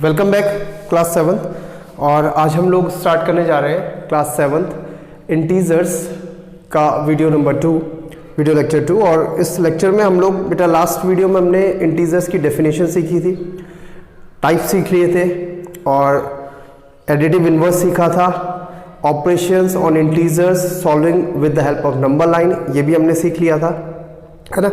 Welcome back class 7 और आज हम लोग स्टार्ट करने जा रहे हैं क्लास 7 इंटीजर्स का वीडियो नंबर 2 वीडियो लेक्चर 2। और इस लेक्चर में हम लोग बेटा लास्ट वीडियो में हमने इंटीजर्स की डेफिनेशन सीखी थी, टाइप सीख लिए थे और एडिटिव इन्वर्स सीखा था, operations on integers solving with the help of number line ये भी हमने सीख लिया था, है ना।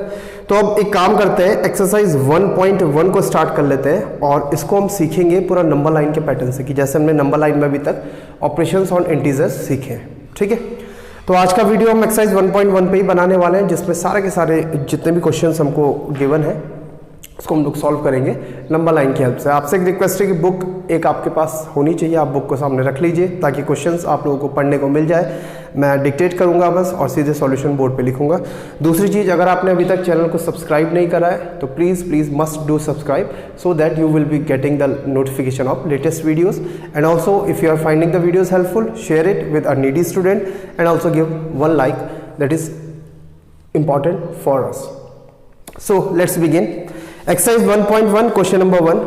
तो अब एक काम करते हैं, एक्सरसाइज 1.1 को स्टार्ट कर लेते हैं और इसको हम सीखेंगे पूरा नंबर लाइन के पैटर्न से, कि जैसे हमने नंबर लाइन में अभी तक ऑपरेशंस ऑन इंटीजर्स सीखे हैं, ठीक है। तो आज का वीडियो हम एक्सरसाइज 1.1 पे ही बनाने वाले हैं, जिसमें सारे के सारे जितने भी क्वेश्चंस हमको गिवन है उसको हम लोग सॉल्व करेंगे नंबर लाइन की हेल्प से। आपसे एक रिक्वेस्ट है कि बुक एक आपके पास होनी चाहिए, आप बुक को सामने रख लीजिए ताकि क्वेश्चंस आप लोगों को पढ़ने को मिल जाए। मैं डिक्टेट करूंगा बस और सीधे सॉल्यूशन बोर्ड पे लिखूंगा। दूसरी चीज़, अगर आपने अभी तक चैनल को सब्सक्राइब नहीं करा है तो please must do subscribe so that you will be getting the notification of latest videos. And also if you are finding the videos helpful, share it with a needy student and also give one like, that is important for us. So let's begin. Exercise 1.1 question number 1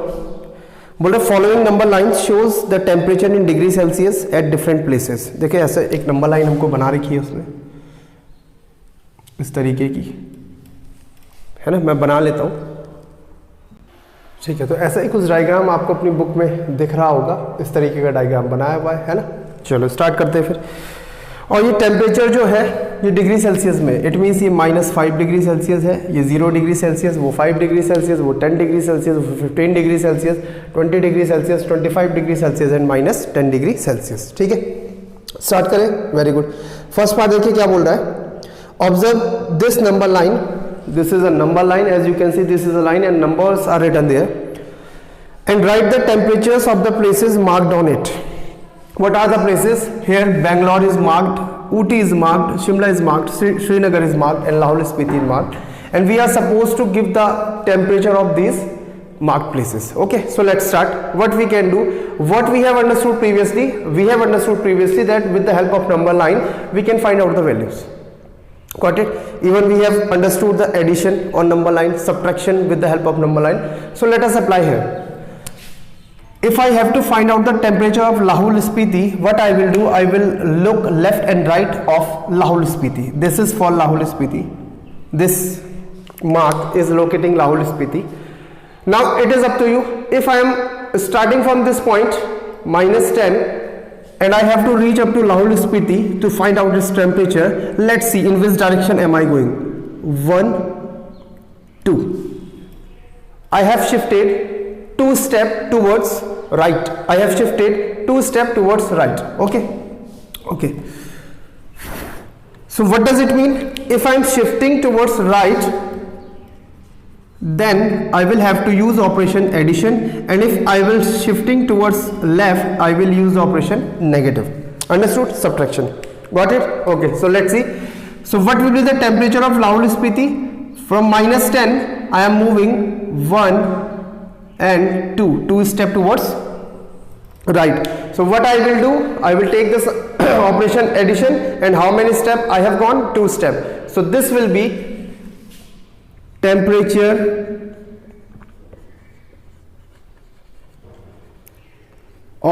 बोल रहे following number line shows the temperature in degree Celsius at different places. देखिए ऐसे एक number line हमको बना रखी है उसने इस तरीके की, है ना। मैं बना लेता हूँ, ठीक है। तो ऐसा ही कुछ डायग्राम आपको अपनी बुक में दिख रहा होगा, इस तरीके का डायग्राम बनाया हुआ है ना। चलो स्टार्ट करते हैं फिर। और ये टेम्परेचर जो है ये डिग्री सेल्सियस में, इट मीन्स ये -5 डिग्री सेल्सियस है, ये 0 डिग्री सेल्सियस, वो 5 डिग्री सेल्सियस, वो 10 डिग्री सेल्सियस, वो 15 degree Celsius, 20 degree Celsius, 25 degree Celsius and -10 degree Celsius, ठीक है। स्टार्ट करें, वेरी गुड। फर्स्ट पार्ट देखिए क्या बोल रहा है। Observe this number line, this is a number line, as you can see this is a line and numbers are written there, and write the temperatures of the places marked on it. What are the places? Here Bangalore is marked, Ooty is marked, Shimla is marked, Srinagar is marked and Lahore Spiti is marked, and we are supposed to give the temperature of these marked places. Okay, so let's start. What we can do, what we have understood previously, that with the help of number line we can find out the values. Got it? Even we have understood the addition on number line, subtraction with the help of number line. So let us apply here. If I have to find out the temperature of Lahore Spiti, what I will do, I will look left and right of Lahore Spiti. This is for Lahore Spiti. This mark is locating Lahore Spiti. Now it is up to you. If I am starting from this point -10 and I have to reach up to Lahore Spiti to find out its temperature, let's see in which direction am I going. 1, 2. I have shifted 2 steps towards right. I have shifted 2 steps towards right. Okay. So what does it mean? If I am shifting towards right, then I will have to use operation addition, and if I will shifting towards left, I will use operation negative. Understood? Subtraction. Got it? Okay. So let's see. So what will be the temperature of Lahore Spiti? From -10, I am moving 1 and 2 step towards right. So what I will do, I will take this operation addition, and how many step I have gone? 2 step. So this will be temperature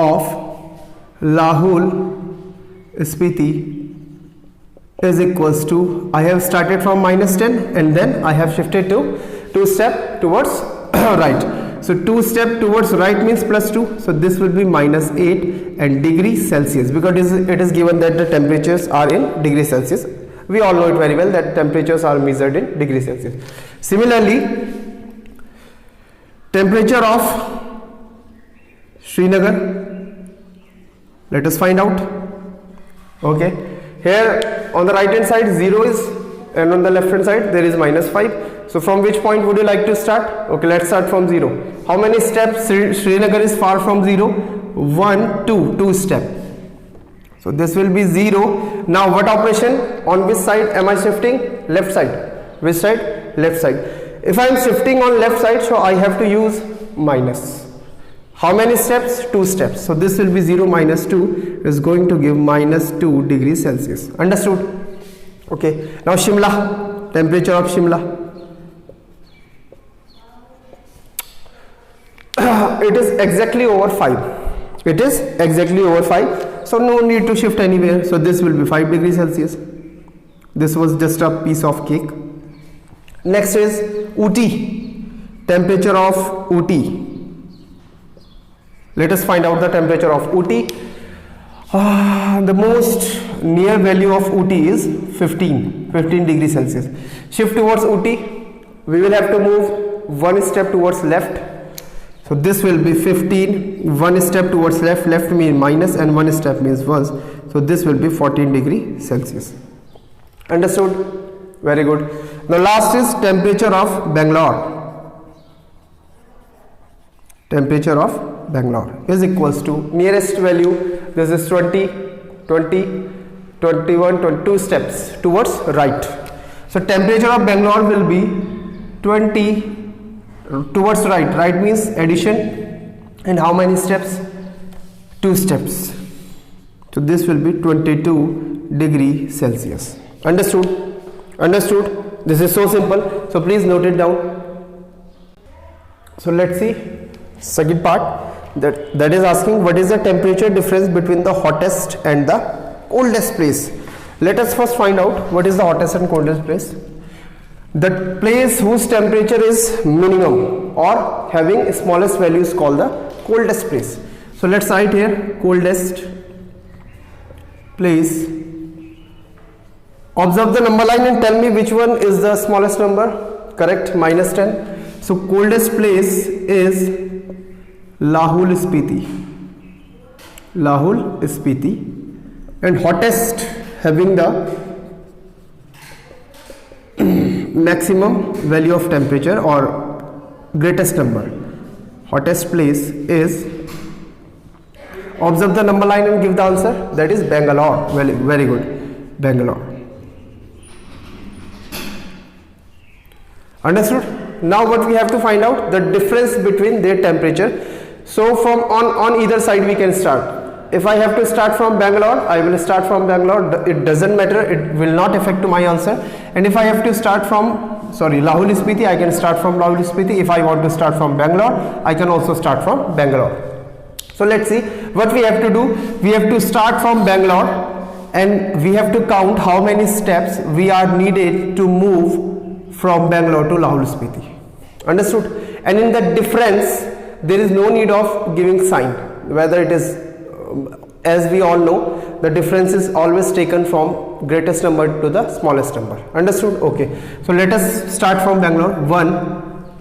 of Lahore Spiti is equals to, I have started from -10 and then I have shifted to 2 step towards right. So 2 step towards right means +2. So this will be -8 and degree Celsius, because it is given that the temperatures are in degree Celsius. We all know it very well that temperatures are measured in degree Celsius. Similarly, temperature of Srinagar, let us find out. Okay, here on the right hand side 0 is, and on the left hand side there is -5. So from which point would you like to start? Okay, let's start from 0. How many steps Srinagar is far from 0? 1, 2 step. So this will be 0. Now what operation? On which side am I shifting? Left side. Which side? Left side. If I am shifting on left side, so I have to use minus. How many steps? 2 steps. So this will be 0 minus 2 is going to give minus 2 degrees Celsius. Understood? Okay. Now Shimla, temperature of Shimla. It is exactly over 5. It is exactly over 5. So no need to shift anywhere. So this will be 5 degrees Celsius. This was just a piece of cake. Next is Ooty. Temperature of Ooty. Let us find out the temperature of Ooty. The most near value of Ooty is 15 degrees Celsius. Shift towards Ooty. We will have to move one step towards left. So this will be 15, one step towards left, left means minus and one step means 1. So this will be 14 degrees Celsius. Understood? Very good. Now last is temperature of Bangalore. Temperature of Bangalore is equals to nearest value. This is 20, 20, 21, 22 steps towards right. So temperature of Bangalore will be 20 towards right. Right means addition, and how many steps? 2 steps. So this will be 22 degrees Celsius. Understood? Understood? This is so simple. So please note it down. So let's see second part, that is asking what is the temperature difference between the hottest and the coldest place. Let us first find out what is the hottest and coldest place. The place whose temperature is minimum or having smallest value is called the coldest place. So let's write here coldest place. Observe the number line and tell me which one is the smallest number. Correct, minus 10. So coldest place is Lahul Spiti. Lahul Spiti. And hottest having the maximum value of temperature or greatest number. Hottest place is, observe the number line and give the answer, that is Bangalore. Very good, Bangalore. Understood? Now what we have to find out, the difference between their temperature. So from on either side we can start. If I have to start from Bangalore, I will start from Bangalore. It doesn't matter, it will not affect to my answer. And if I have to start from Lahul Spiti, I can start from Lahul Spiti. If I want to start from Bangalore, I can also start from Bangalore. So let's see what we have to do. We have to start from Bangalore and we have to count how many steps we are needed to move from Bangalore to Lahul Spiti. Understood? And in the difference, there is no need of giving sign. Whether it is, as we all know, the difference is always taken from greatest number to the smallest number. Understood? Okay. So let us start from Bangalore. 1,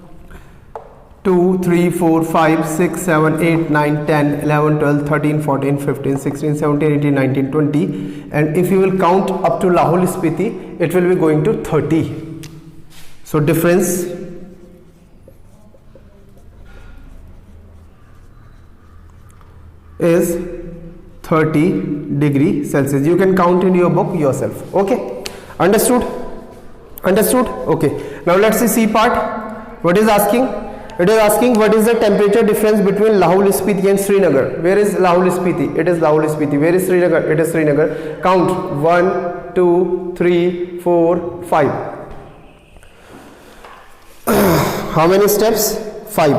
2, 3, 4, 5, 6, 7, 8, 9, 10, 11, 12, 13, 14, 15, 16, 17, 18, 19, 20. And if you will count up to Lahul Spiti, it will be going to 30. So difference is 30 degrees Celsius. You can count in your book yourself. Okay, understood? Understood? Okay, now let's see C part. What is asking? It is asking what is the temperature difference between Lahul Spiti and Srinagar. Where is Lahul Spiti? It is Lahul Spiti. Where is Srinagar? It is Srinagar. Count 1, 2, 3, 4, 5. How many steps? 5.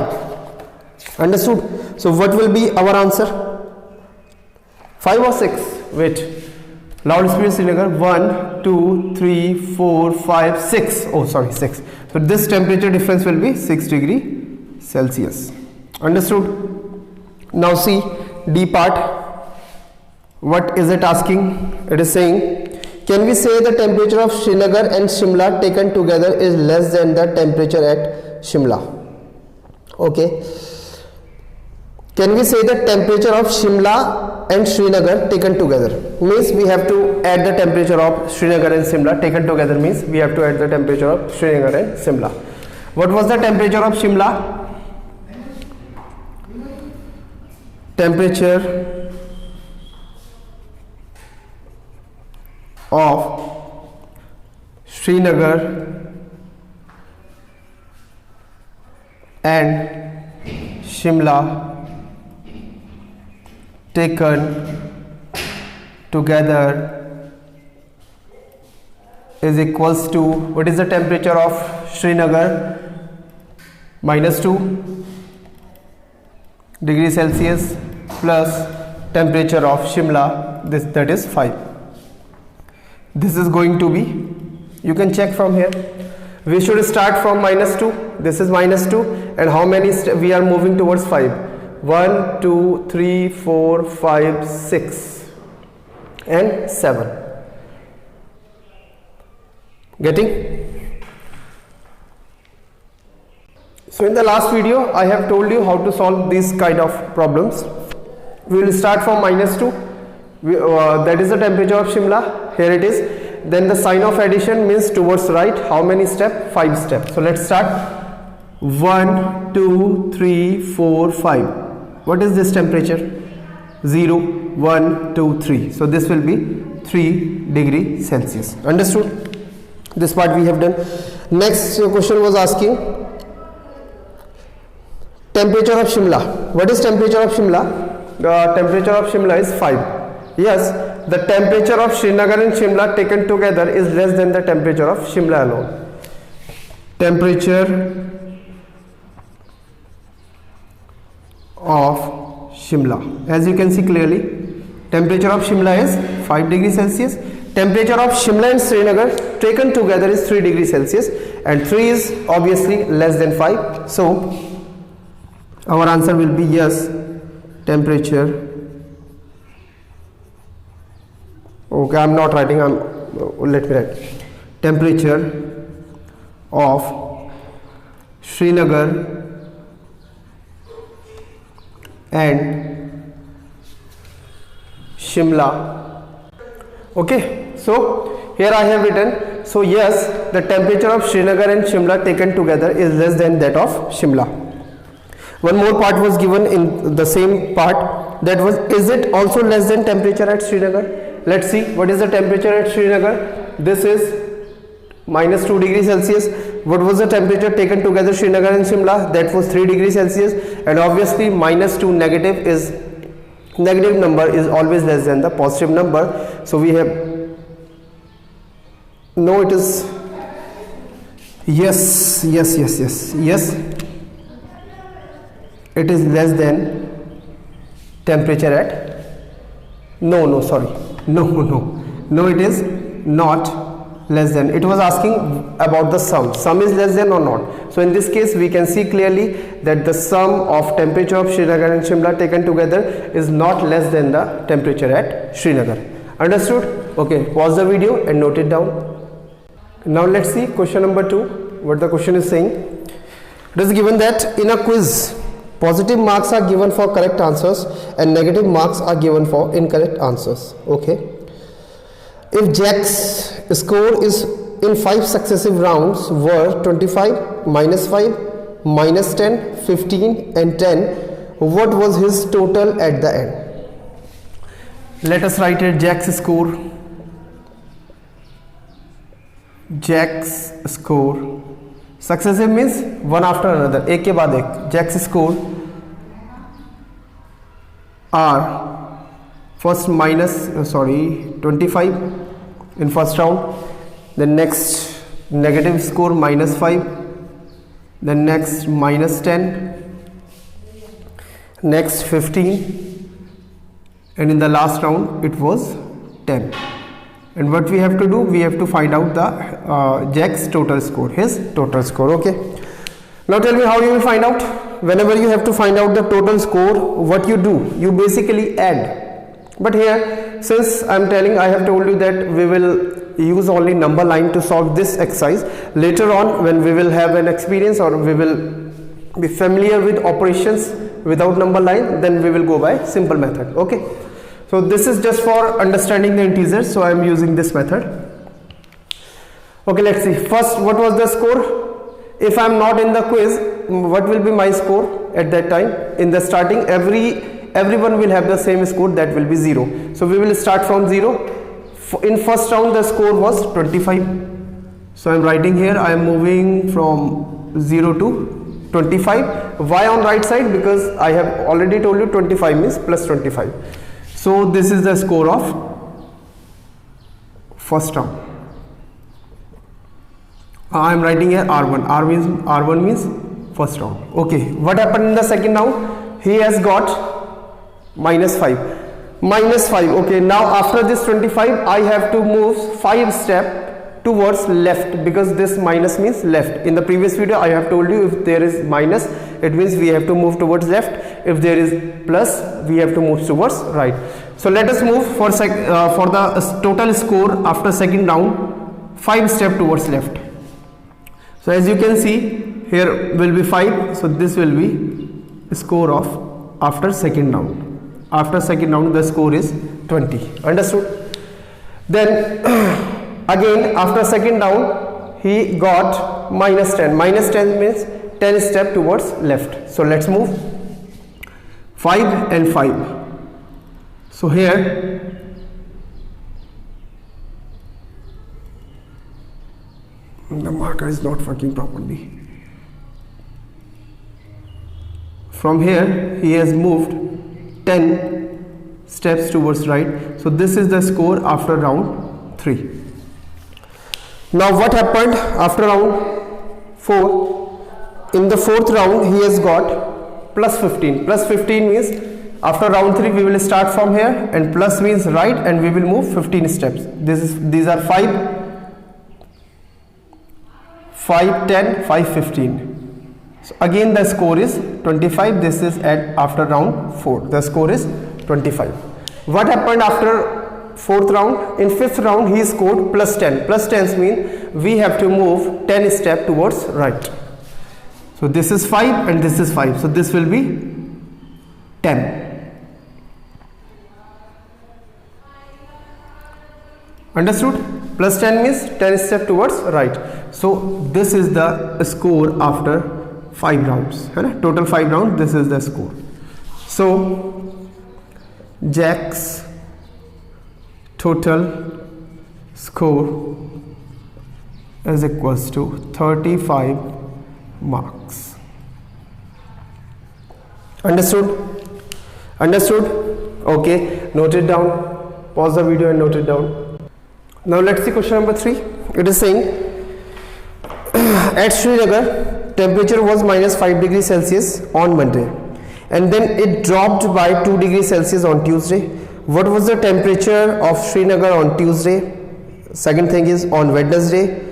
Understood? So what will be our answer? 5 or 6? Wait. Lahul Spiti, Srinagar. 1, 2, 3, 4, 5, 6. Oh, sorry, 6. So this temperature difference will be 6 degrees Celsius. Understood? Now see D part. What is it asking? It is saying, can we say the temperature of Srinagar and Shimla taken together is less than the temperature at Shimla? Okay. Can we say the temperature of Shimla and Srinagar taken together? Means we have to add the temperature of Srinagar and Shimla. Taken together means we have to add the temperature of Srinagar and Shimla. What was the temperature of Shimla? Temperature of Srinagar and Shimla taken together is equals to, what is the temperature of Srinagar? -2 degrees Celsius plus temperature of Shimla, that is 5. This is going to be, you can check from here, we should start from -2, this is -2, and how many we are moving towards 5? 1 2 3 4 5 6 and 7. Getting? So in the last video I have told you how to solve these kind of problems. We will start from -2, that is the temperature of Shimla, here it is. Then the sign of addition means towards right, how many steps? 5 steps. So let's start. 1 2 3 4 5. What is this temperature? 0 1 2 3. So this will be 3 degrees Celsius. Understood? This part we have done. Next question was asking temperature of Shimla. What is temperature of Shimla? The temperature of Shimla is 5. Yes, the temperature of Srinagar and Shimla taken together is less than the temperature of Shimla alone. Temperature of Shimla, as you can see clearly, temperature of Shimla is 5 degrees Celsius. Temperature of Shimla and Srinagar taken together is 3 degrees Celsius, and 3 is obviously less than 5. So our answer will be yes, temperature. Okay, I'm not writing, let me write. Temperature of Srinagar and Shimla. Okay, so here I have written, so yes, the temperature of Srinagar and Shimla taken together is less than that of Shimla. One more part was given in the same part, that was, is it also less than temperature at Srinagar? Let's see, what is the temperature at Srinagar? This is -2 degrees Celsius. What was the temperature taken together Srinagar and Shimla? That was 3 degrees Celsius, and obviously -2 negative number is always less than the positive number. So we have, no, it is yes, it is less than temperature at, no, it is not less than. It was asking about the sum is less than or not. So in this case we can see clearly that the sum of temperature of Srinagar and Shimla taken together is not less than the temperature at Srinagar. Understood? Okay, pause the video and note it down. Now let's see question number 2, what the question is saying. It is given that in a quiz, positive marks are given for correct answers and negative marks are given for incorrect answers. Okay, if Jack's score is in 5 successive rounds were 25, -5, -10, 15 and 10, what was his total at the end? Let us write it. Jack's score. Jack's score. Successive means one after another, एक के बाद एक. Jack's score are first 25 in first round, then next negative score -5, then next -10, next 15, and in the last round it was 10. And what we have to do, we have to find out the Jack's total score, his total score. Okay, now tell me how you will find out. Whenever you have to find out the total score, what you do, you basically add. But here, since I have told you that we will use only number line to solve this exercise. Later on, when we will have an experience or we will be familiar with operations without number line, then we will go by simple method. Okay, so this is just for understanding the integers, so I am using this method. Okay, let's see. First, what was the score? If I am not in the quiz, what will be my score at that time? In the starting, everyone will have the same score, that will be 0. So we will start from 0. In first round the score was 25. So I am writing here, I am moving from 0 to 25. Why on right side? Because I have already told you 25 means plus 25. So this is the score of first round. I am writing here R1. R1 means first round. Okay, what happened in the second round? He has got minus 5. Minus 5. Okay, now after this 25, I have to move 5 steps towards left, because this minus means left. In the previous video I have told you, if there is minus, it means we have to move towards left. If there is plus, we have to move towards right. So let us move for the total score after second round, 5 steps towards left. So as you can see, here will be 5, so this will be score of after second round. After second round the score is 20. Understood? Then again after second round he got minus 10. Minus 10 means 10 steps towards left. So let's move 5 and 5. So here the marker is not working properly. From here he has moved 10 steps towards right. So this is the score after round 3. Now what happened after round 4? In the fourth round he has got plus 15. Plus 15 means after round 3 we will start from here, and plus means right, and we will move 15 steps. These are 5, 10, 5, 15. So again the score is 25. This is at after round 4. The score is 25. What happened after fourth round? In fifth round he scored plus 10. Plus 10 means we have to move 10 steps towards right. So this is 5 and this is 5. So this will be 10. Understood? Plus 10 means 10 steps towards right. So this is the score after 5 rounds. Total 5 rounds. This is the score. So Jack's total score is equals to 35 marks. Understood? Understood? Okay, note it down. Pause the video and note it down. Now let's see question number 3. It is saying at Srinagar temperature was minus 5 degrees Celsius on Monday, and then it dropped by 2 degrees Celsius on Tuesday. What was the temperature of Srinagar on Tuesday? Second thing is on Wednesday.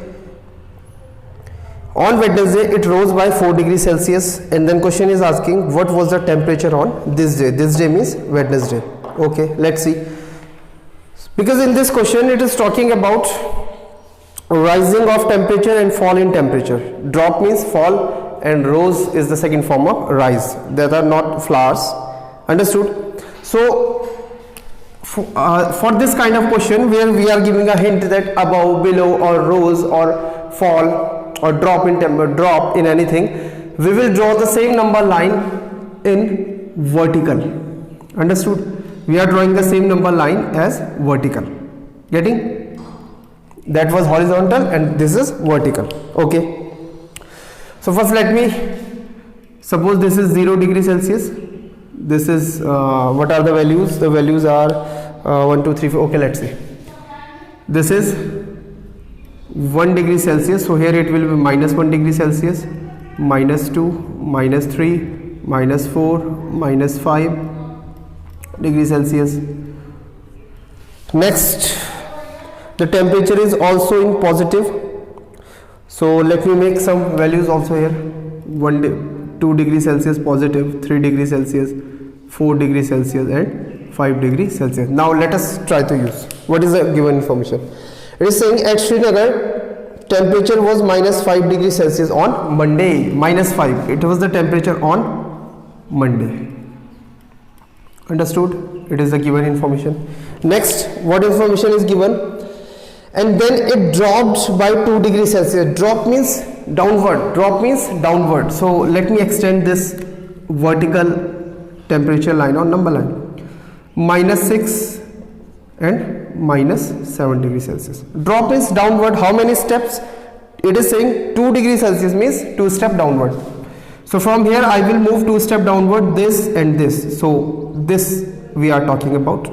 On Wednesday it rose by 4 degrees Celsius, and then question is asking what was the temperature on this day. This day means Wednesday. Okay, let's see. Because in this question it is talking about rising of temperature and fall in temperature. Drop means fall and rose is the second form of rise. That are not flowers. Understood? So for this kind of question where we are giving a hint that above, below, or rose, or fall, or drop in anything, we will draw the same number line in vertical. Understood? We are drawing the same number line as vertical. Getting? That was horizontal and this is vertical. Okay. So first let me suppose this is 0 degree Celsius. This is what are the values? The values are 1, 2, 3, 4. Okay, let's see. This is 1 degree Celsius. So here it will be minus 1 degree Celsius, minus 2, minus 3, minus 4, minus 5 degrees Celsius. Next, the temperature is also in positive. So let me make some values also here. 2 degrees Celsius positive, 3 degrees Celsius, 4 degrees Celsius, and 5 degrees Celsius. Now let us try to use. What is the given information? It is saying at Srinagar temperature was minus 5 degrees Celsius on Monday. Minus 5. It was the temperature on Monday. Understood? It is the given information. Next, what information is given? And then it dropped by 2 degrees Celsius. Drop means downward. Drop means downward. So let me extend this vertical temperature line or number line. Minus 6 and minus 7 degrees Celsius. Drop means downward. How many steps? It is saying 2 degrees Celsius means 2 steps downward. So from here I will move 2 step downward, this and this. So this we are talking about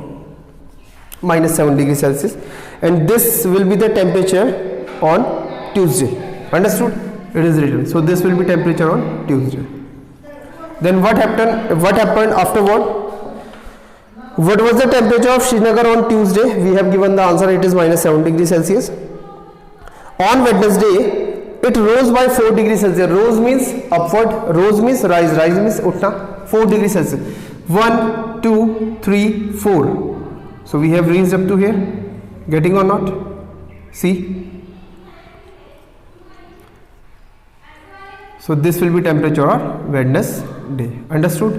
minus 7 degrees Celsius, and this will be the temperature on Tuesday. Understood? It is written. So this will be temperature on Tuesday. Then what happened afterward? What was the temperature of Srinagar on Tuesday? We have given the answer, it is minus 7 degrees Celsius. On Wednesday it rose by 4 degrees Celsius. Rose means upward, rose means rise, rise means utna. 4 degrees Celsius. 1, 2, 3, 4. So we have reached up to here. Getting or not? See. So this will be temperature on Wednesday. Understood?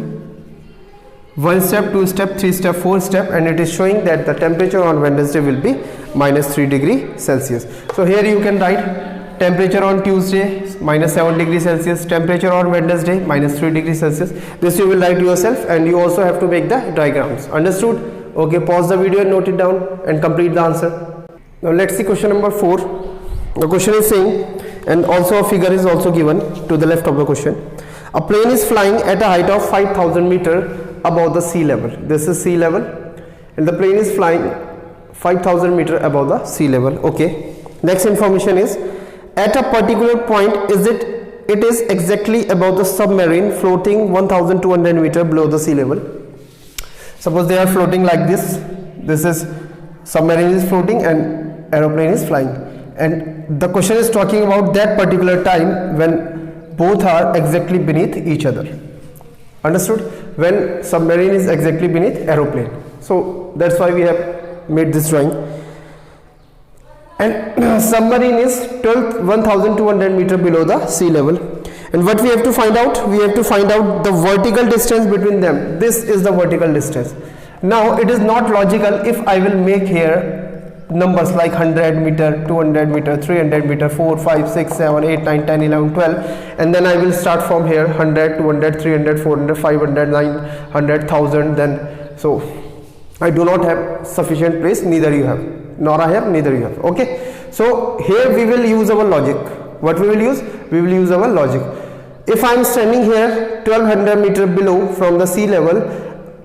1 step, 2 step, 3 step, 4 step, and it is showing that the temperature on Wednesday will be minus 3 degrees Celsius. So here you can write temperature on Tuesday minus 7 degrees Celsius, temperature on Wednesday minus 3 degrees Celsius. This you will write yourself, and you also have to make the diagrams. Understood? Okay, pause the video and note it down and complete the answer. Now let's see question number 4. The question is saying, and also a figure is also given to the left of the question. A plane is flying at a height of 5,000 meter above the sea level. This is sea level, and the plane is flying 5,000 meter above the sea level. Okay. Next information is, at a particular point it is exactly above the submarine floating 1,200 meter below the sea level. Suppose they are floating like this. This is submarine is floating and aeroplane is flying, and the question is talking about that particular time when both are exactly beneath each other. Understood? When submarine is exactly beneath aeroplane. So that's why we have made this drawing. And submarine is 1,200 meter below the sea level, and what we have to find out? We have to find out the vertical distance between them. This is the vertical distance. Now it is not logical if I will make here numbers like 100 meter, 200 meter, 300 meter, 4, 5, 6, 7, 8, 9, 10, 11, 12, and then I will start from here 100, 200, 300, 400, 500, 900, 1000. Then so I do not have sufficient place, neither you have, nor I have, neither you have. Okay, so here we will use our logic. What we will use? We will use our logic. If I am standing here 1200 meter below from the sea level,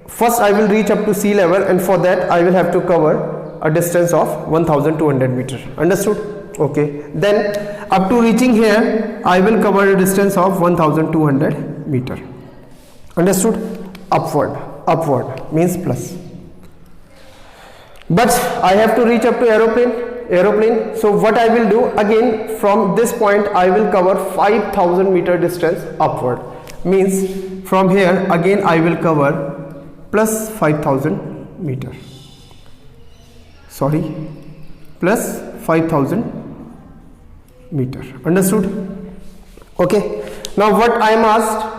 first I will reach up to sea level, and for that I will have to cover a distance of 1200 meter. Understood? Okay, then up to reaching here I will cover a distance of 1200 meter. Understood? Upward means plus. But I have to reach up to aeroplane. So what I will do, again from this point I will cover 5,000 meter distance upward. Means from here again I will cover plus 5,000 meter. Sorry, plus 5,000 meter. Understood? Okay. Now what I am asked?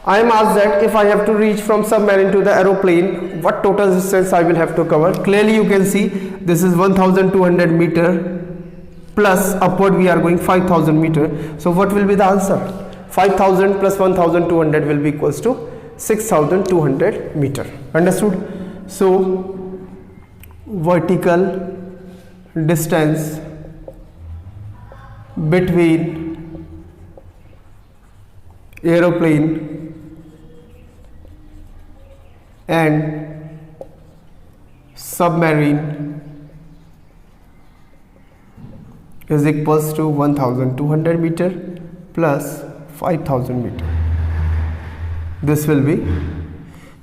I am asked that if I have to reach from submarine to the aeroplane, what total distance I will have to cover. Clearly you can see this is 1200 meter plus upward we are going 5,000 meter. So what will be the answer? 5,000 plus 1200 will be equals to 6,200 meter. Understood? So vertical distance between aeroplane and submarine is equals to 1200 meter plus 5,000 meter. This will be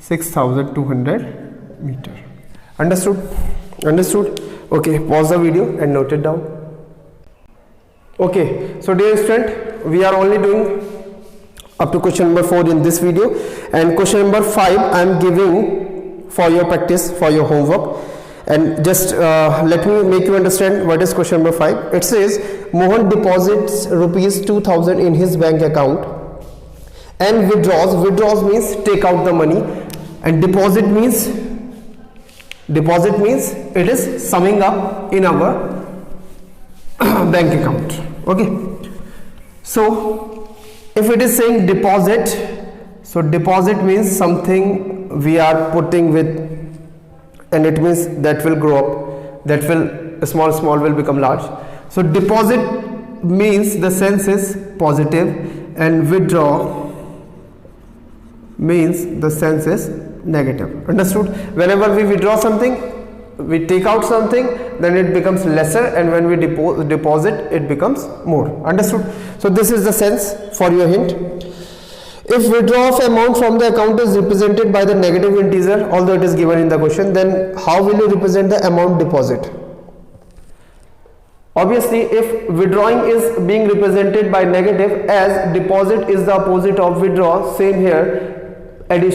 6,200 meter. Understood? Okay, pause the video and note it down. Okay, so dear student, we are only doing up to question number 4 in this video, and question number 5 I am giving for your practice, for your homework. And just let me make you understand what is question number 5. It says Mohan deposits rupees 2,000 in his bank account and withdraws means take out the money, and deposit means it is summing up in our bank account. Okay, so if it is saying deposit, so deposit means something we are putting with, and it means that will grow up, that will small will become large. So deposit means the sense is positive, and withdraw means the sense is negative. Understood? Whenever we withdraw something, we take out something, then it becomes lesser, and when we deposit it becomes more. Understood? So this is the sense for your hint. If withdraw of amount from the account is represented by the negative integer, although it is given in the question, then how will you represent the amount deposit? Obviously, if withdrawing is being represented by negative, as deposit is the opposite of withdraw, same here,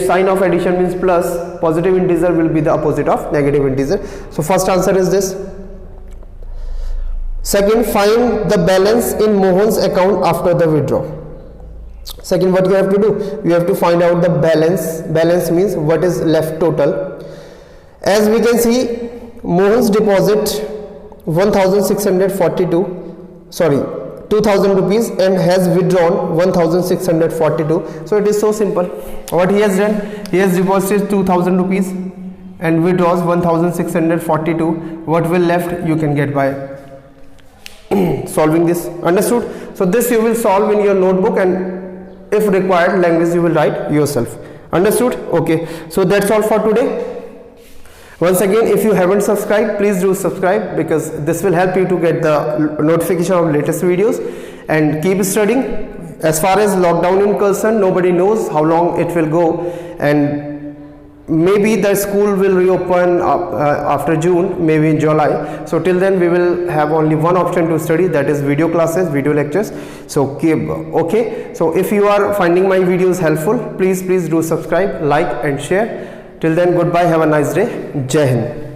sign of addition means plus, positive integer will be the opposite of negative integer. So first answer is this. Second, find the balance in Mohan's account after the withdraw. Second, what you have to do, you have to find out the balance. Balance means what is left total. As we can see, Mohan's deposit 2000 rupees and has withdrawn 1642. So it is so simple. What he has done, he has deposited 2000 rupees and withdraws 1642. What will left you can get by solving this. Understood? So this you will solve in your notebook, and if required language you will write yourself. Understood? Okay, so that's all for today. Once again, if you haven't subscribed, please do subscribe, because this will help you to get the notification of latest videos, and keep studying. As far as lockdown is concerned, nobody knows how long it will go, and maybe the school will reopen after June, maybe in July. So till then we will have only one option to study, that is video classes, video lectures. So keep okay. So if you are finding my videos helpful, please do subscribe, like and share. Till then, goodbye, have a nice day. Jai Hind.